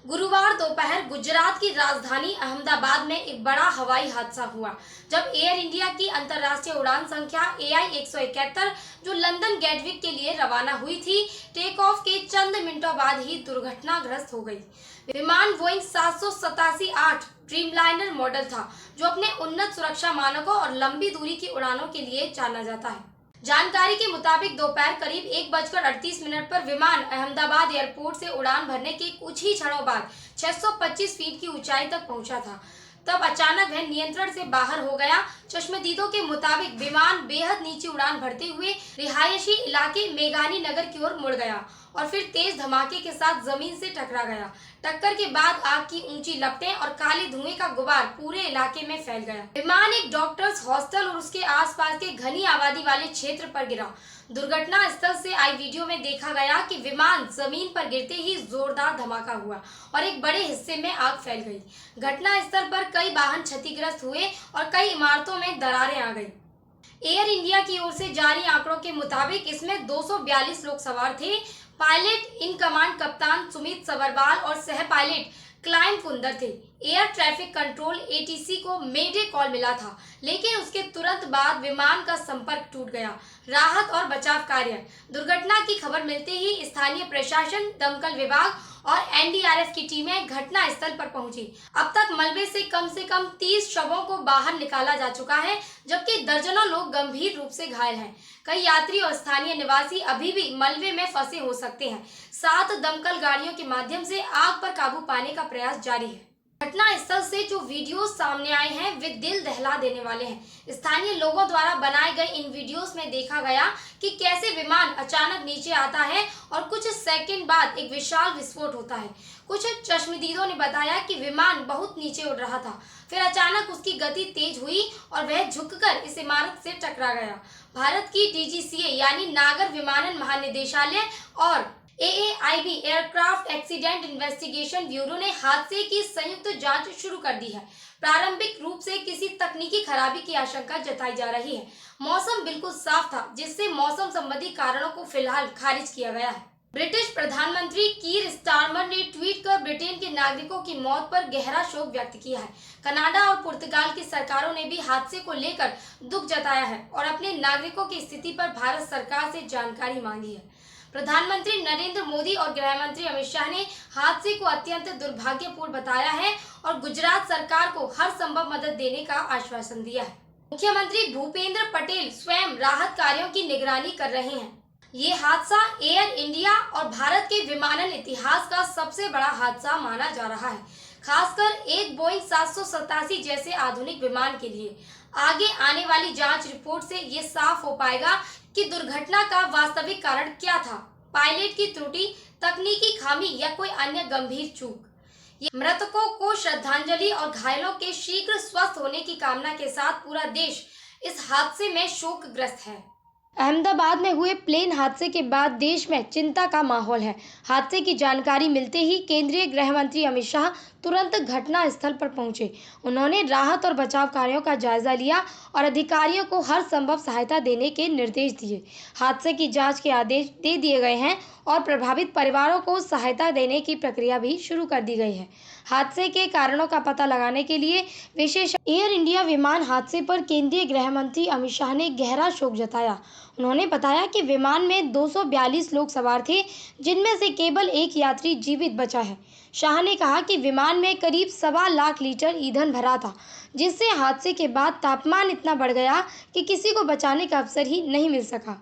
गुरुवार दोपहर गुजरात की राजधानी अहमदाबाद में एक बड़ा हवाई हादसा हुआ जब एयर इंडिया की अंतर्राष्ट्रीय उड़ान संख्या AI 171 जो लंदन गेटविक के लिए रवाना हुई थी, टेक ऑफ के चंद मिनटों बाद ही दुर्घटनाग्रस्त हो गई। विमान बोइंग 787-8 ड्रीमलाइनर मॉडल था, जो अपने उन्नत सुरक्षा मानकों और लंबी दूरी की उड़ानों के लिए जाना जाता है। जानकारी के मुताबिक दोपहर करीब 1:38 पर विमान अहमदाबाद एयरपोर्ट से उड़ान भरने के कुछ ही क्षणों बाद 625 फीट की ऊंचाई तक पहुंचा था। तब अचानक वह नियंत्रण से बाहर हो गया। चश्मदीदों के मुताबिक विमान बेहद नीचे उड़ान भरते हुए रिहायशी इलाके मेघानी नगर की ओर मुड़ गया और फिर तेज धमाके के साथ जमीन से टकरा गया। टक्कर के बाद आग की ऊंची लपटें और काले धुएं का गुबार पूरे इलाके में फैल गया। विमान एक डॉक्टर्स हॉस्टल और उसके आसपास के घनी आबादी वाले क्षेत्र पर गिरा। दुर्घटना स्थल से आई वीडियो में देखा गया कि विमान जमीन पर गिरते ही जोरदार धमाका हुआ और एक बड़े हिस्से में आग फैल गई। घटना स्थल पर कई वाहन क्षतिग्रस्त हुए और कई इमारतों में दरारें आ गई। एयर इंडिया की ओर से जारी आंकड़ों के मुताबिक इसमें 242 लोग सवार थे। पायलट इन कमांड कप्तान सुमित सबरवाल और सह पायलट क्लाइम कुंदर थे। एयर ट्रैफिक कंट्रोल ATC को मेडे कॉल मिला था, लेकिन उसके तुरंत बाद विमान का संपर्क टूट गया। राहत और बचाव कार्य। दुर्घटना की खबर मिलते ही स्थानीय प्रशासन, दमकल विभाग और NDRF की टीमें घटना स्थल पर पहुंची। अब तक मलबे से कम 30 शवों को बाहर निकाला जा चुका है, जबकि दर्जनों लोग गंभीर रूप से घायल हैं। कई यात्री और स्थानीय निवासी अभी भी मलबे में फंसे हो सकते हैं। 7 दमकल गाड़ियों के माध्यम से आग पर काबू पाने का प्रयास जारी है। घटना स्थल से जो वीडियोस सामने आए हैं वे दिल दहला देने वाले हैं। स्थानीय लोगों द्वारा बनाए गए इन वीडियोस में देखा गया कि कैसे विमान अचानक नीचे आता है और कुछ सेकंड बाद एक विशाल विस्फोट होता है। कुछ चश्मदीदों ने बताया कि विमान बहुत नीचे उड़ रहा था, फिर अचानक उसकी गति तेज हुई और वह झुककर इस इमारत से टकरा गया। भारत की DGCA यानी नागर विमानन महानिदेशालय और AAIB aircraft accident investigation bureau ने हादसे की संयुक्त जांच शुरू कर दी है। प्रारंभिक रूप से किसी तकनीकी खराबी की आशंका जताई जा रही है। मौसम बिल्कुल साफ था, जिससे मौसम संबंधी कारणों को फिलहाल खारिज किया गया है। ब्रिटिश प्रधानमंत्री कीर स्टारमर ने ट्वीट कर ब्रिटेन के नागरिकों की मौत पर गहरा शोक व्यक्त किया है। कनाडा और पुर्तगाल की सरकारों ने भी हादसे को लेकर दुख जताया है और अपने नागरिकों की स्थिति पर भारत सरकार से जानकारी मांगी है। प्रधानमंत्री नरेंद्र मोदी और गृह मंत्री अमित शाह ने हादसे को अत्यंत दुर्भाग्यपूर्ण बताया है और गुजरात सरकार को हर संभव मदद देने का आश्वासन दिया है। मुख्यमंत्री भूपेंद्र पटेल स्वयं राहत कार्यों की निगरानी कर रहे हैं। ये हादसा एयर इंडिया और भारत के विमानन इतिहास का सबसे बड़ा हादसा माना जा रहा है, खासकर एक बोइंग 787 जैसे आधुनिक विमान के लिए। आगे आने वाली जांच रिपोर्ट से ये साफ हो पाएगा कि दुर्घटना का वास्तविक कारण क्या था, पायलट की त्रुटि, तकनीकी खामी या कोई अन्य गंभीर चूक। ये मृतकों को श्रद्धांजलि और घायलों के शीघ्र स्वस्थ होने की कामना के साथ पूरा देश इस हादसे में शोकग्रस्त है। अहमदाबाद में हुए प्लेन हादसे के बाद देश में चिंता का माहौल है। हादसे की जानकारी मिलते ही केंद्रीय गृह मंत्री अमित शाह तुरंत घटना स्थल पर पहुंचे। उन्होंने राहत और बचाव कार्यों का जायजा लिया और अधिकारियों को हर संभव सहायता देने के निर्देश दिए। हादसे की जांच के आदेश दे दिए गए हैं और प्रभावित परिवारों को सहायता देने की प्रक्रिया भी शुरू कर दी गई है। हादसे के कारणों का पता लगाने के लिए विशेष एयर इंडिया विमान हादसे पर केंद्रीय गृह मंत्री अमित शाह ने गहरा शोक जताया। उन्होंने बताया कि विमान में 242 लोग सवार थे, जिनमें से केवल एक यात्री जीवित बचा है। शाह ने कहा कि विमान में करीब 1.25 लाख लीटर ईंधन भरा था, जिससे हादसे के बाद तापमान इतना बढ़ गया कि किसी को बचाने का अवसर ही नहीं मिल सका।